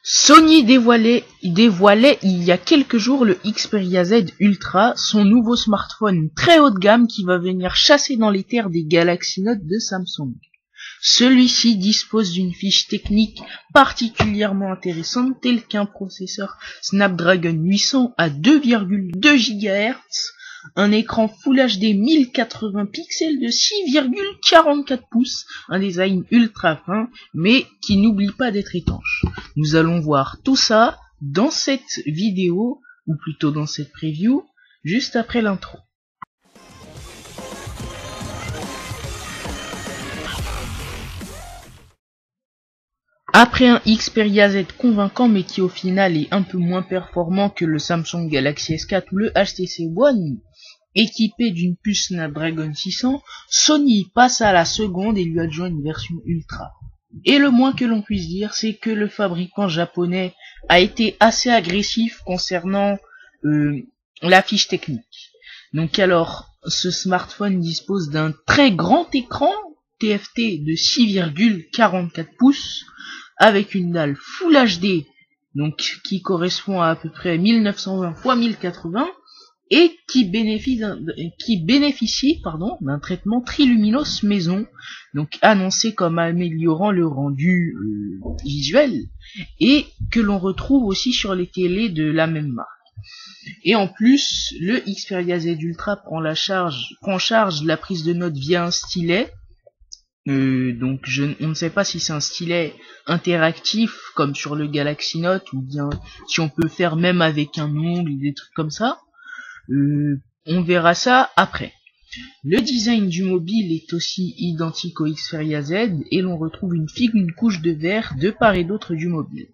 Sony dévoilait il y a quelques jours le Xperia Z Ultra, son nouveau smartphone très haut de gamme qui va venir chasser dans les terres des Galaxy Note de Samsung. Celui-ci dispose d'une fiche technique particulièrement intéressante telle qu'un processeur Snapdragon 800 à 2,2 GHz, un écran Full HD 1080 pixels de 6,44 pouces, un design ultra fin mais qui n'oublie pas d'être étanche. Nous allons voir tout ça dans cette vidéo, ou plutôt dans cette preview, juste après l'intro. Après un Xperia Z convaincant mais qui au final est un peu moins performant que le Samsung Galaxy S4 ou le HTC One, équipé d'une puce Snapdragon 600, Sony passe à la seconde et lui adjoint une version Ultra. Et le moins que l'on puisse dire, c'est que le fabricant japonais a été assez agressif concernant la fiche technique. Donc alors, ce smartphone dispose d'un très grand écran TFT de 6,44 pouces, avec une dalle Full HD, donc qui correspond à peu près 1920 x 1080, et qui bénéficie d'un traitement Triluminos maison, donc annoncé comme améliorant le rendu visuel, et que l'on retrouve aussi sur les télés de la même marque. Et en plus, le Xperia Z Ultra prend en charge la prise de notes via un stylet. Donc on ne sait pas si c'est un stylet interactif comme sur le Galaxy Note, ou bien si on peut faire même avec un ongle, des trucs comme ça. On verra ça après. Le design du mobile est aussi identique au Xperia Z et l'on retrouve une fine couche de verre de part et d'autre du mobile.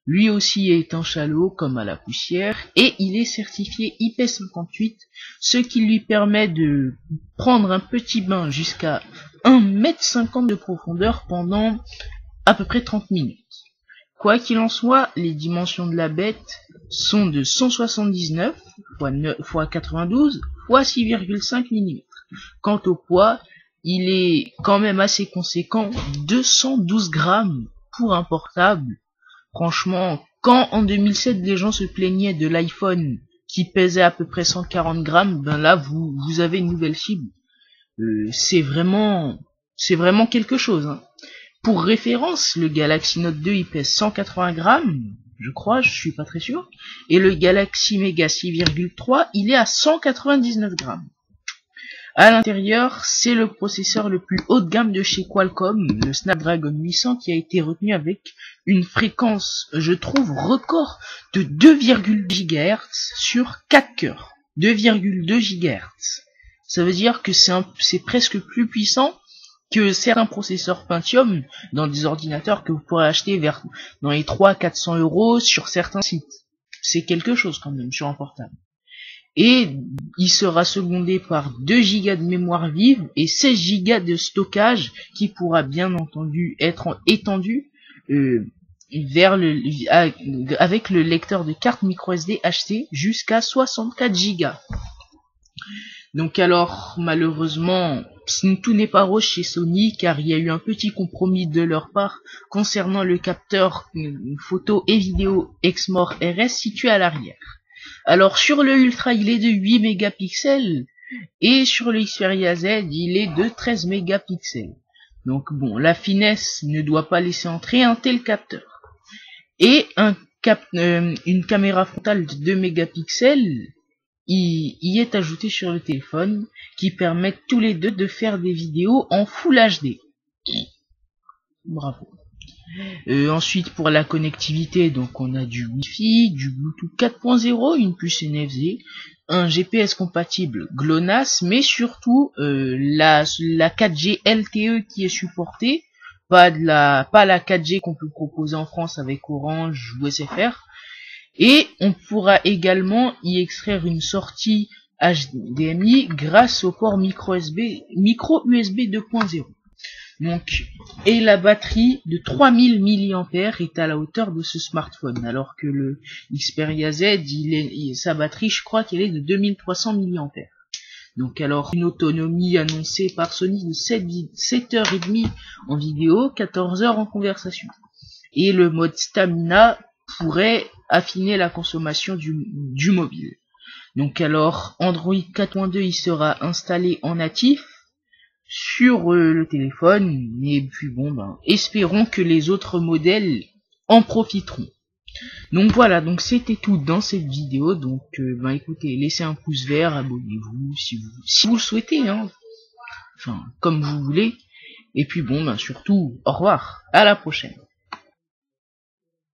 Lui aussi est étanche à l'eau comme à la poussière et il est certifié IP58, ce qui lui permet de prendre un petit bain jusqu'à 1,50 m de profondeur pendant à peu près 30 minutes. Quoi qu'il en soit, les dimensions de la bête sont de 179 x 92 x 6,5 mm. Quant au poids, il est quand même assez conséquent, 212 grammes pour un portable. Franchement, quand en 2007 les gens se plaignaient de l'iPhone qui pesait à peu près 140 grammes, ben là vous avez une nouvelle cible. C'est vraiment quelque chose, hein. Pour référence, le Galaxy Note 2 il pèse 180 grammes, je crois, je suis pas très sûr, et le Galaxy Mega 6,3 il est à 199 grammes. À l'intérieur, c'est le processeur le plus haut de gamme de chez Qualcomm, le Snapdragon 800, qui a été retenu avec une fréquence, je trouve, record de 2,2 GHz sur 4 cœurs. 2,2 GHz. Ça veut dire que c'est presque plus puissant que certains processeurs Pentium dans des ordinateurs que vous pourrez acheter dans les 300-400 € sur certains sites. C'est quelque chose quand même sur un portable. Et il sera secondé par 2 Go de mémoire vive et 16 Go de stockage qui pourra bien entendu être étendu avec le lecteur de carte microSD HT jusqu'à 64 Go. Donc alors, malheureusement, tout n'est pas rose chez Sony, car il y a eu un petit compromis de leur part concernant le capteur photo et vidéo Exmor RS situé à l'arrière. Alors sur le Ultra il est de 8 mégapixels et sur le Xperia Z il est de 13 mégapixels. Donc bon, la finesse ne doit pas laisser entrer un tel capteur. Et une caméra frontale de 2 mégapixels y est ajoutée sur le téléphone, qui permettent tous les deux de faire des vidéos en Full HD. Bravo. Ensuite pour la connectivité, donc on a du Wi-Fi, du Bluetooth 4.0, une puce NFC, un GPS compatible GLONASS, mais surtout la 4G LTE qui est supportée, pas la 4G qu'on peut proposer en France avec Orange ou SFR. Et on pourra également y extraire une sortie HDMI grâce au port micro USB 2.0. Donc, et la batterie de 3000 mAh est à la hauteur de ce smartphone, alors que le Xperia Z, sa batterie, je crois qu'elle est de 2300 mAh. Donc alors, une autonomie annoncée par Sony de 7h30 en vidéo, 14h en conversation. Et le mode stamina pourrait affiner la consommation du mobile. Donc alors Android 4.2 il sera installé en natif sur le téléphone, et puis bon espérons que les autres modèles en profiteront. Donc voilà, donc c'était tout dans cette vidéo. Donc écoutez, laissez un pouce vert, abonnez-vous si vous le souhaitez, hein. Enfin comme vous voulez. Et puis bon surtout au revoir, à la prochaine.